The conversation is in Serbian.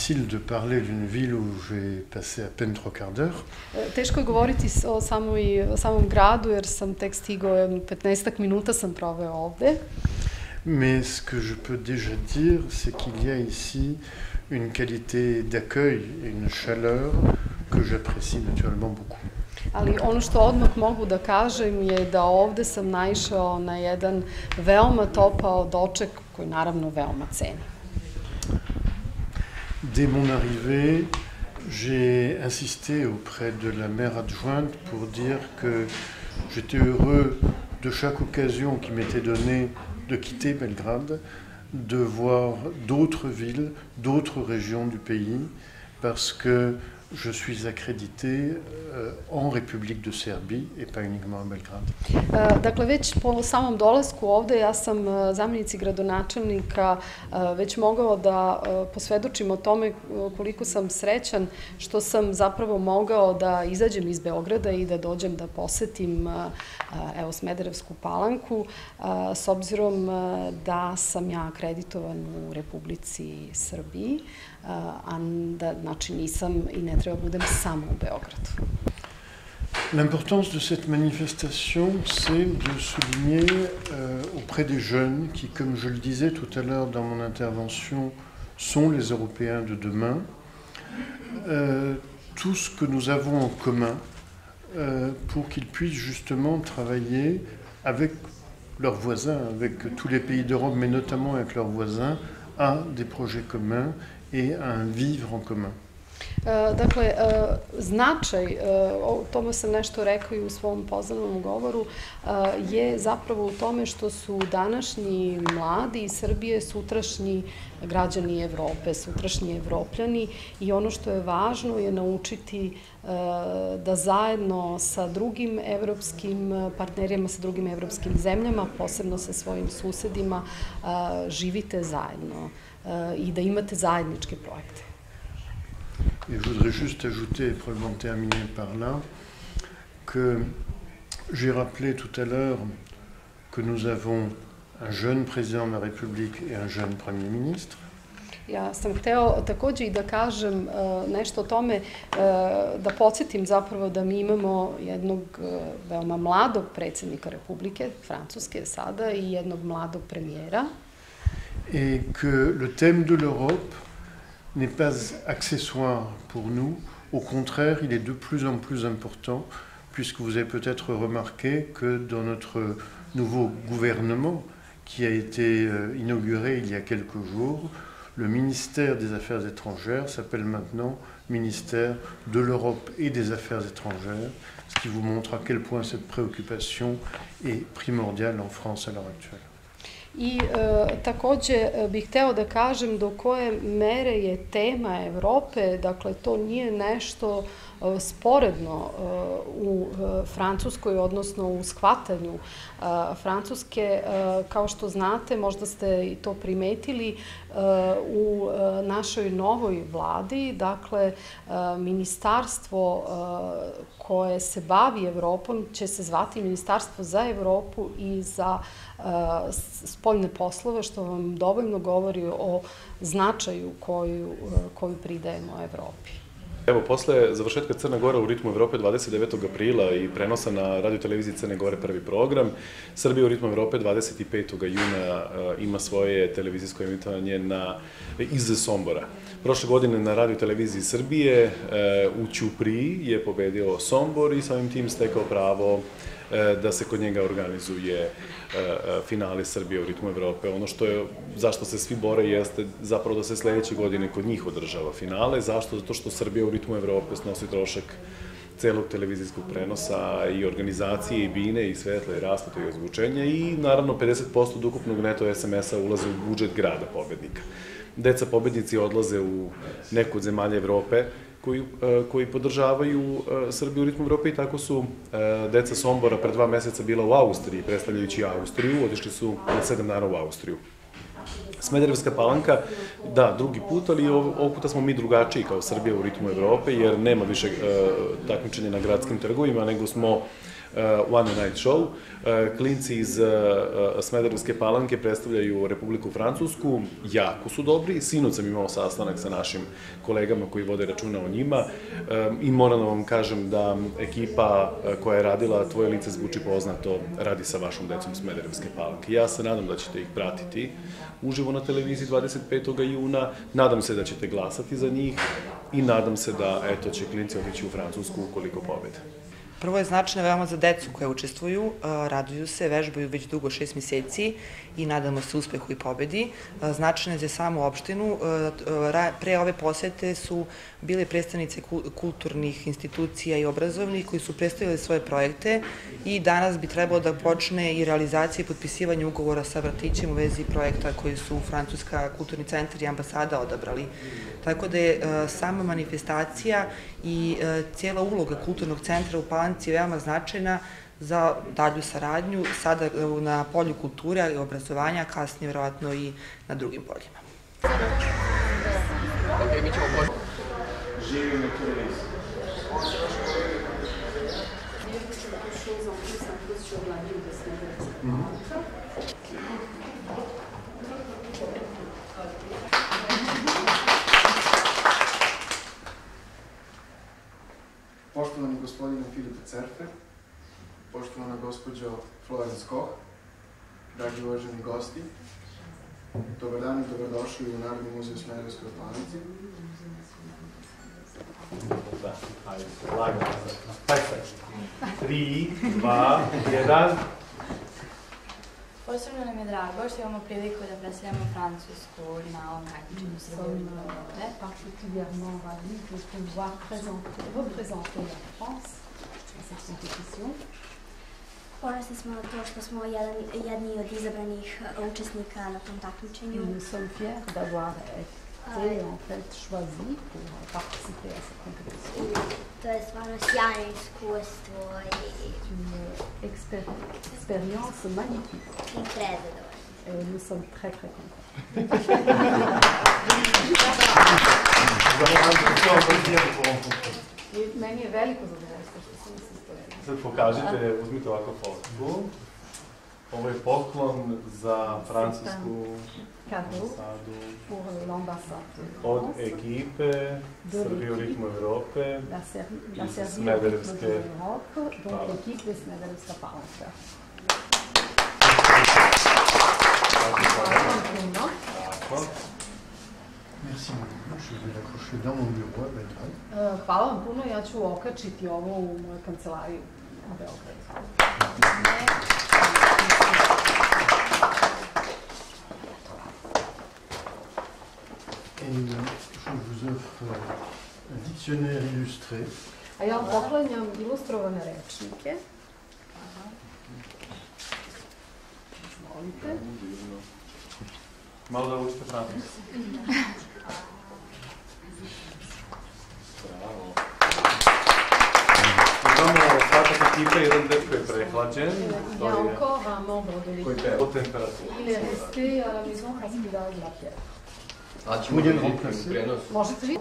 difficile de parler d'une ville où j'ai passé à peine 3/4 d'heure. Teško je govoriti o samom gradu jer sam tek stigao, 15 minuta sam proveo ovde. Mais ce que je peux déjà dire, c'est qu'il y a ici une qualité d'accueil et une chaleur que j'apprécie naturellement beaucoup. Ali ono što odmah mogu da kažem je da ovde sam naišao na jedan veoma topao doček koji naravno veoma cenim. Dès mon arrivée, j'ai insisté auprès de la maire adjointe pour dire que j'étais heureux de chaque occasion qui m'était donnée de quitter Belgrade, de voir d'autres villes, d'autres régions du pays, parce que je suis accrédité en République de Serbie et pas uniquement à Belgrade. Dakle, već po samom dolasku ovde, ja sam zamjenici gradonačelnika već mogao da posvedočim o tome koliko sam srećan što sam zapravo mogao da izađem iz Beograda i da dođem da posetim Smederevsku Palanku, s obzirom da sam ja akreditovan u Republici Srbiji, a da znači nisam i ne treba budem samo u Beogradu. L'importance de cette manifestation, c'est de souligner auprès des jeunes qui, comme je le disais tout à l'heure dans mon intervention, sont les Européens de demain, tout ce que nous avons en commun pour qu'ils puissent justement travailler avec leurs voisins, avec tous les pays d'Europe, mais notamment avec leurs voisins, à des projets communs et à un vivre en commun. Dakle, značaj, o tome sam nešto rekao i u svom poznanom govoru, je zapravo u tome što su današnji mladi iz Srbije sutrašnji građani Evrope, sutrašnji Evropljani i ono što je važno je naučiti da zajedno sa drugim evropskim partnerima, sa drugim evropskim zemljama, posebno sa svojim susedima, živite zajedno i da imate zajedničke projekte. Et je voudrais juste ajouter, et probablement terminer par là, que j'ai rappelé tout à l'heure que nous avons un jeune président de la République et un jeune Premier ministre. Ja sam hteo takođe i da kažem nešto o tome, da podsjetim zapravo da mi imamo jednog veoma mladog predsjednika Republike, Francuske sada, i jednog mladog premijera. Et que le thème de l'Europe n'est pas accessoire pour nous. Au contraire, il est de plus en plus important, puisque vous avez peut-être remarqué que dans notre nouveau gouvernement, qui a été inauguré il y a quelques jours, le ministère des Affaires étrangères s'appelle maintenant ministère de l'Europe et des Affaires étrangères, ce qui vous montre à quel point cette préoccupation est primordiale en France à l'heure actuelle. I takođe bih hteo da kažem do koje mere je tema Evrope, dakle to nije nešto sporedno u Francuskoj, odnosno u shvatanju Francuske. Kao što znate, možda ste i to primetili, u našoj novoj vladi, dakle, ministarstvo koje se bavi Evropom će se zvati Ministarstvo za Evropu i za spoljne poslove, što vam dovoljno govori o značaju koju pridajemo Evropi. Evo, posle završetka Crna Gora u ritmu Evrope 29. aprila i prenosa na radioteleviziji Crne Gore prvi program, Srbija u ritmu Evrope 25. juna ima svoje televizijsko emitovanje iz Sombora. Prošle godine na radioteleviziji Srbije u Ćupriji je pobedio Sombor i samim tim stekao pravo da se kod njega organizuje finale Srbije u ritmu Evrope. Ono zašto se svi bore jeste zapravo da se sledeće godine kod njih održava finale. Zašto? Zato što Srbija u ritmu Evrope snosi trošak celog televizijskog prenosa i organizacije i bine i svetla i rasveta i ozvučenja i naravno 50% od ukupnog neto SMS-a ulaze u budžet grada pobednika. Deca pobednici odlaze u neku od zemalja Evrope koji podržavaju Srbiju u ritmu Evrope i tako su deca Sombora pre 2 meseca bila u Austriji, predstavljajući Austriju, otišli su na 7 dana u Austriju. Smederevska Palanka, da, drugi put, ali ovog puta smo mi drugačiji kao Srbija u ritmu Evrope, jer nema više takmičenja na gradskim trgovima, nego smo One Night Show. Klinci iz Smederevske Palanke predstavljaju Republiku Francusku, jako su dobri. Sinoć sam imao sastanak sa našim kolegama koji vode računa o njima i moram da vam kažem da ekipa koja je radila Tvoje lice zvuči poznato radi sa vašom decom Smederevske Palanke. Ja se nadam da ćete ih pratiti uživo na televiziji 25. juna, nadam se da ćete glasati za njih i nadam se da, eto, će klinci otići u Francusku ukoliko pobede. Prvo je značajno veoma za decu koje učestvuju, raduju se, vežbaju već dugo 6 meseci i nadamo se uspehu i pobedi. Značajno je za samu opštinu. Pre ove posete su bile predstavnice kulturnih institucija i obrazovnih koji su predstavili svoje projekte i danas bi trebalo da počne i realizacija i potpisivanje ugovora sa vrtićem u vezi projekta koji su Francuska kulturni centar i ambasada odabrali. Tako da je sama manifestacija i cijela uloga kulturnog centra u Palanci veoma značajna za dalju saradnju, sada na polju kulture i obrazovanja, a kasnije vjerovatno i na drugim poljima. Živim na televiziji. Poštovani gospodine Filipe Cerfe, poštovana gospođo Florence Koch, dragi uvaženi gosti, dobar dan i dobrodošli u Narodni muzej u Smederevskoj Palanci. Da, ajde, lagano. Ajde, 3, 2, 1. Posebno nam je drago što imamo priliku da predstavljamo Francusku na ovom takmičenju Srbije u ritmu Evrope. Particulièrement ravis de pouvoir représenter la France à cette compétition. Ponosni smo na to što smo jedni od izabranih učesnika na tom takmičenju. Nous sommes fiers d'avoir été en fait choisis pour participer à cette compétition. To je stvarno sjajno iskustvo i expérience magnifique. I prezadovoljno. Et nous sommes très très contents. I meni je veliko zadovoljstvo što sam se istovremeno. Sad pokažite, uzmite ovako fotku. Ovo je poklon za francusku ambasadu od ekipe Srbije u ritmu Evrope iz Smederevske Palanke. Merci beaucoup, je vais l'accrocher dans mon bureau à Belgrade. Hvala vam puno, ja ću okačiti ovo u moju kancelariju u Beogradu. Et je vous offre un dictionnaire illustré. A ja vam poklanjam ilustrovane rečnike. Izvolite. Malo da učite francuski. Bravo. Imamo ostatak ekipe, jedan dečko je prehlađen. Il y a encore un membre de l'équipe. Od temperature. Il est resté à la maison parce qu'il a de la fièvre. A ćemo da prenos? Možete vi?